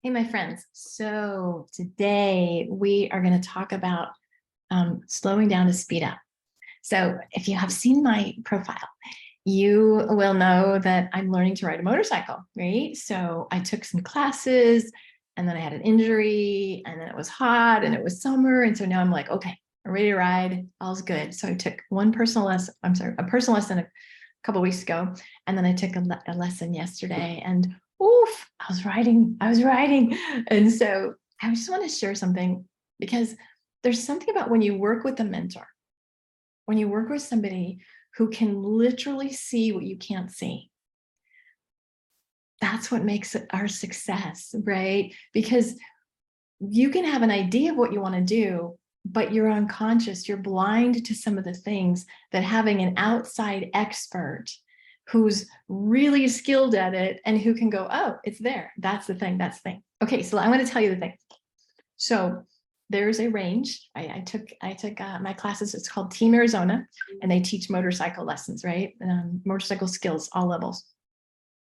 Hey, my friends. So today we are going to talk about slowing down to speed up. So if you have seen my profile, you will know that I'm learning to ride a motorcycle, right? So I took some classes and then I had an injury and then it was hot and it was summer. And so now I'm like, okay, I'm ready to ride. All's good. So I took a personal lesson a couple of weeks ago. And then I took a lesson yesterday and oof, I was riding. And so I just want to share something because there's something about when you work with a mentor, when you work with somebody who can literally see what you can't see. That's what makes it our success, right? Because you can have an idea of what you want to do, but you're unconscious, you're blind to some of the things that having an outside expert who's really skilled at it and who can go, oh, it's there. That's the thing. That's the thing. Okay, so I'm going to tell you the thing. So there's a range. I took my classes. It's called Team Arizona, and they teach motorcycle lessons, right? Motorcycle skills, all levels.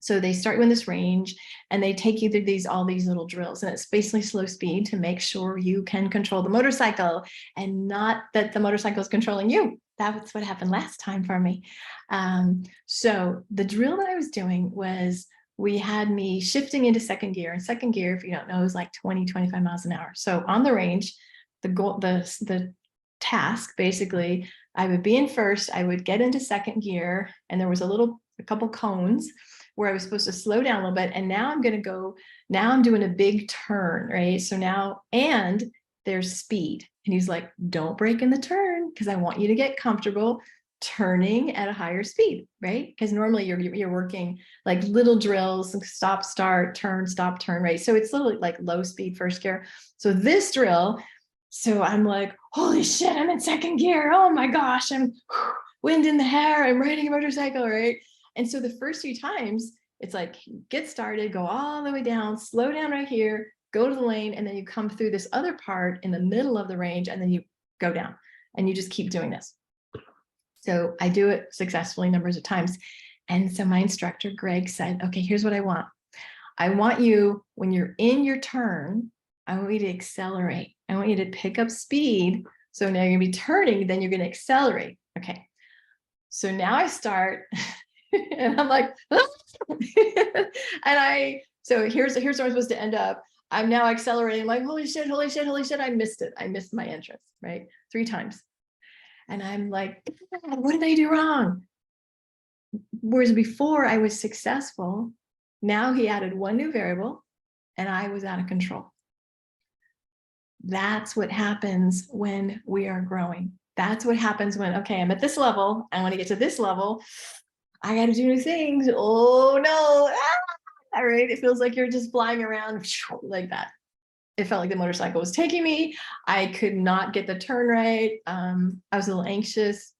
So they start you in this range and they take you through all these little drills, and it's basically slow speed to make sure you can control the motorcycle and not that the motorcycle is controlling you. That's what happened last time for me. So the drill that I was doing was we had me shifting into second gear, and second gear, if you don't know, is like 20, 25 miles an hour. So on the range, the task, basically, I would be in first, I would get into second gear, and there was a couple cones where I was supposed to slow down a little bit. And now I'm doing a big turn, right? So now, and there's speed. And he's like, don't break in the turn because I want you to get comfortable turning at a higher speed, right? Because normally you're working like little drills, stop, start, turn, stop, turn, right? So it's literally like low speed first gear. So this drill, so I'm like, holy shit, I'm in second gear. Oh my gosh, I'm wind in the hair. I'm riding a motorcycle, right? And so the first few times, it's like, get started, go all the way down, slow down right here, go to the lane, and then you come through this other part in the middle of the range, and then you go down, and you just keep doing this. So I do it successfully numbers of times. And so my instructor, Greg, said, okay, here's what I want. I want you, when you're in your turn, I want you to accelerate. I want you to pick up speed. So now you're gonna be turning, then you're gonna accelerate. Okay. So now I start and I'm like, so here's where I'm supposed to end up. I'm now accelerating. I'm like, holy shit, holy shit, holy shit. I missed it. I missed my entrance, right? 3 times. And I'm like, what did I do wrong? Whereas before I was successful, now he added one new variable and I was out of control. That's what happens when we are growing. That's what happens when, okay, I'm at this level. I want to get to this level. I got to do new things. Oh no. All right. It feels like you're just flying around like that. It felt like the motorcycle was taking me. I could not get the turn right. I was a little anxious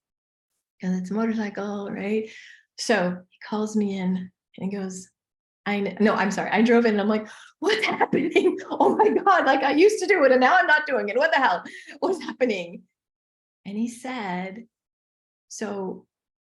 because it's a motorcycle, right? So he calls me in and he goes, I'm sorry. I drove in and I'm like, what's happening? Oh my God, like I used to do it and now I'm not doing it. What the hell? What's happening? And he said, so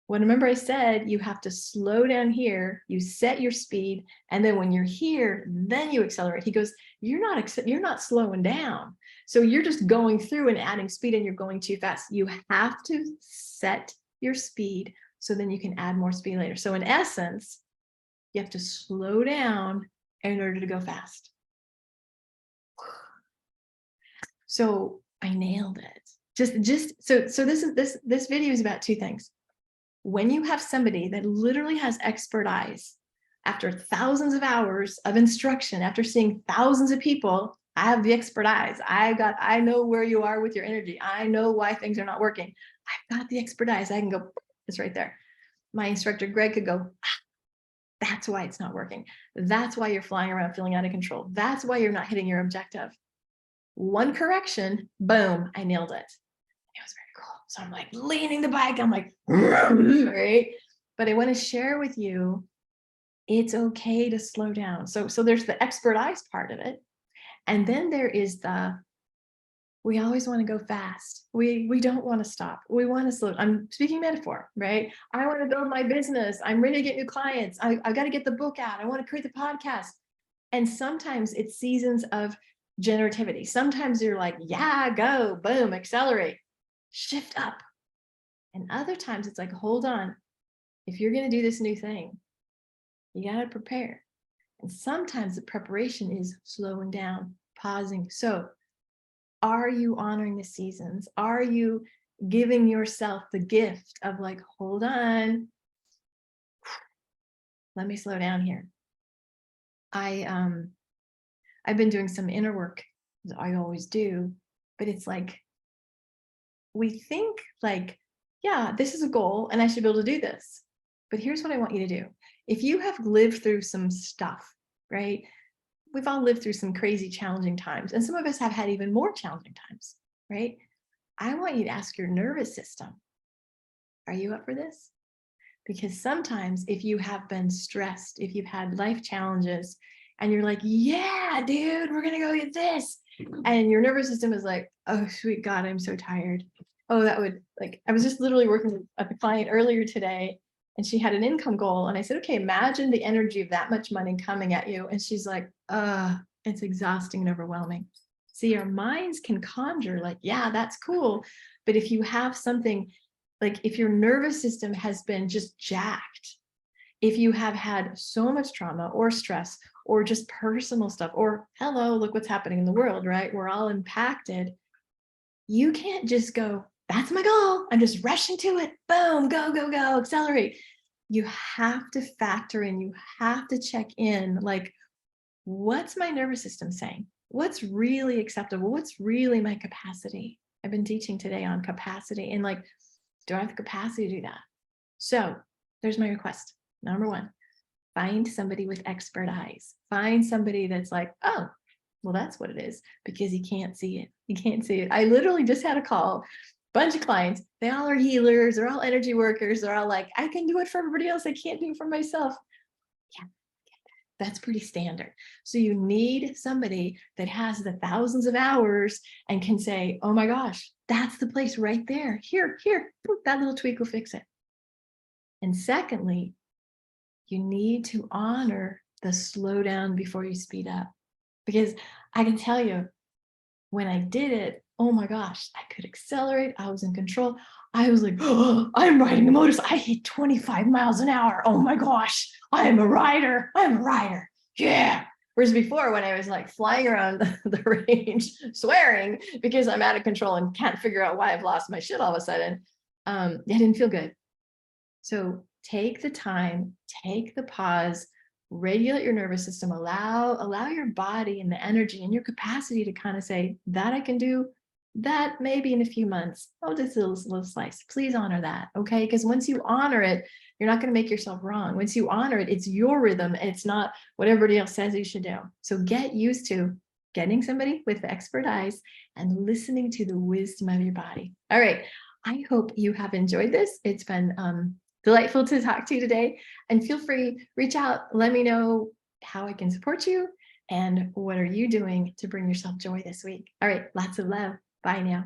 remember I said you have to slow down here, you set your speed, and then when you're here, then you accelerate. He goes, you're not slowing down. So you're just going through and adding speed and you're going too fast. You have to set your speed so then you can add more speed later. So in essence, you have to slow down in order to go fast. So I nailed it. So this video is about 2 things. When you have somebody that literally has expert eyes, after thousands of hours of instruction, after seeing thousands of people, I have the expert eyes. I know where you are with your energy. I know why things are not working. I've got the expert eyes. I can go, it's right there. My instructor, Greg, could go, that's why it's not working. That's why you're flying around feeling out of control. That's why you're not hitting your objective. One correction, boom, I nailed it. It was very cool. So I'm like leaning the bike. I'm like, right? But I want to share with you, it's okay to slow down. So there's the expert eyes part of it. And then there is we always want to go fast. We don't want to stop. We want to slow. I'm speaking metaphor, right? I want to build my business. I'm ready to get new clients. I've got to get the book out. I want to create the podcast. And sometimes it's seasons of generativity. Sometimes you're like, yeah, go, boom, accelerate, shift up. And other times it's like, hold on, if you're going to do this new thing, you got to prepare. And sometimes the preparation is slowing down, pausing. So are you honoring the seasons? Are you giving yourself the gift of like, hold on, let me slow down here. I've been doing some inner work, as I always do, but it's like, we think like, yeah, this is a goal and I should be able to do this. But here's what I want you to do. If you have lived through some stuff, right? We've all lived through some crazy, challenging times, and some of us have had even more challenging times, right? I want you to ask your nervous system, are you up for this? Because sometimes if you have been stressed, if you've had life challenges, and you're like, yeah, dude, we're gonna go get this. And your nervous system is like, oh, sweet God, I'm so tired. Oh, that would like, I was just literally working with a client earlier today, and she had an income goal. And I said, okay, imagine the energy of that much money coming at you. And she's like, it's exhausting and overwhelming. See, our minds can conjure like, yeah, that's cool. But if you have something, like if your nervous system has been just jacked, if you have had so much trauma or stress or just personal stuff, or hello, look what's happening in the world, right? We're all impacted. You can't just go, that's my goal, I'm just rushing to it. Boom, go, go, go, accelerate. You have to factor in, you have to check in, like, what's my nervous system saying? What's really acceptable? What's really my capacity? I've been teaching today on capacity and like, do I have the capacity to do that? So there's my request. Number one, find somebody with expert eyes. Find somebody that's like, oh, well, that's what it is, because you can't see it. You can't see it. I literally just had a call, bunch of clients. They all are healers. They're all energy workers. They're all like, I can do it for everybody else. I can't do it for myself. Yeah, that's pretty standard. So you need somebody that has the thousands of hours and can say, oh my gosh, that's the place right there. Here, that little tweak will fix it. And secondly, you need to honor the slow down before you speed up. Because I can tell you, when I did it, oh my gosh, I could accelerate. I was in control. I was like, oh, I'm riding a motorcycle. I hit 25 miles an hour. Oh my gosh, I'm a rider. I'm a rider. Yeah. Whereas before, when I was like flying around the range, swearing because I'm out of control and can't figure out why I've lost my shit all of a sudden, it didn't feel good. So take the time, take the pause, regulate your nervous system, allow your body and the energy and your capacity to kind of say, that I can do, that maybe in a few months. Oh, just a little slice. Please honor that. Okay. Because once you honor it, you're not going to make yourself wrong. Once you honor it, it's your rhythm and it's not what everybody else says you should do. So get used to getting somebody with expert eyes and listening to the wisdom of your body. All right. I hope you have enjoyed this. It's been delightful to talk to you today, and feel free, reach out, let me know how I can support you and what are you doing to bring yourself joy this week. All right, lots of love. Bye now.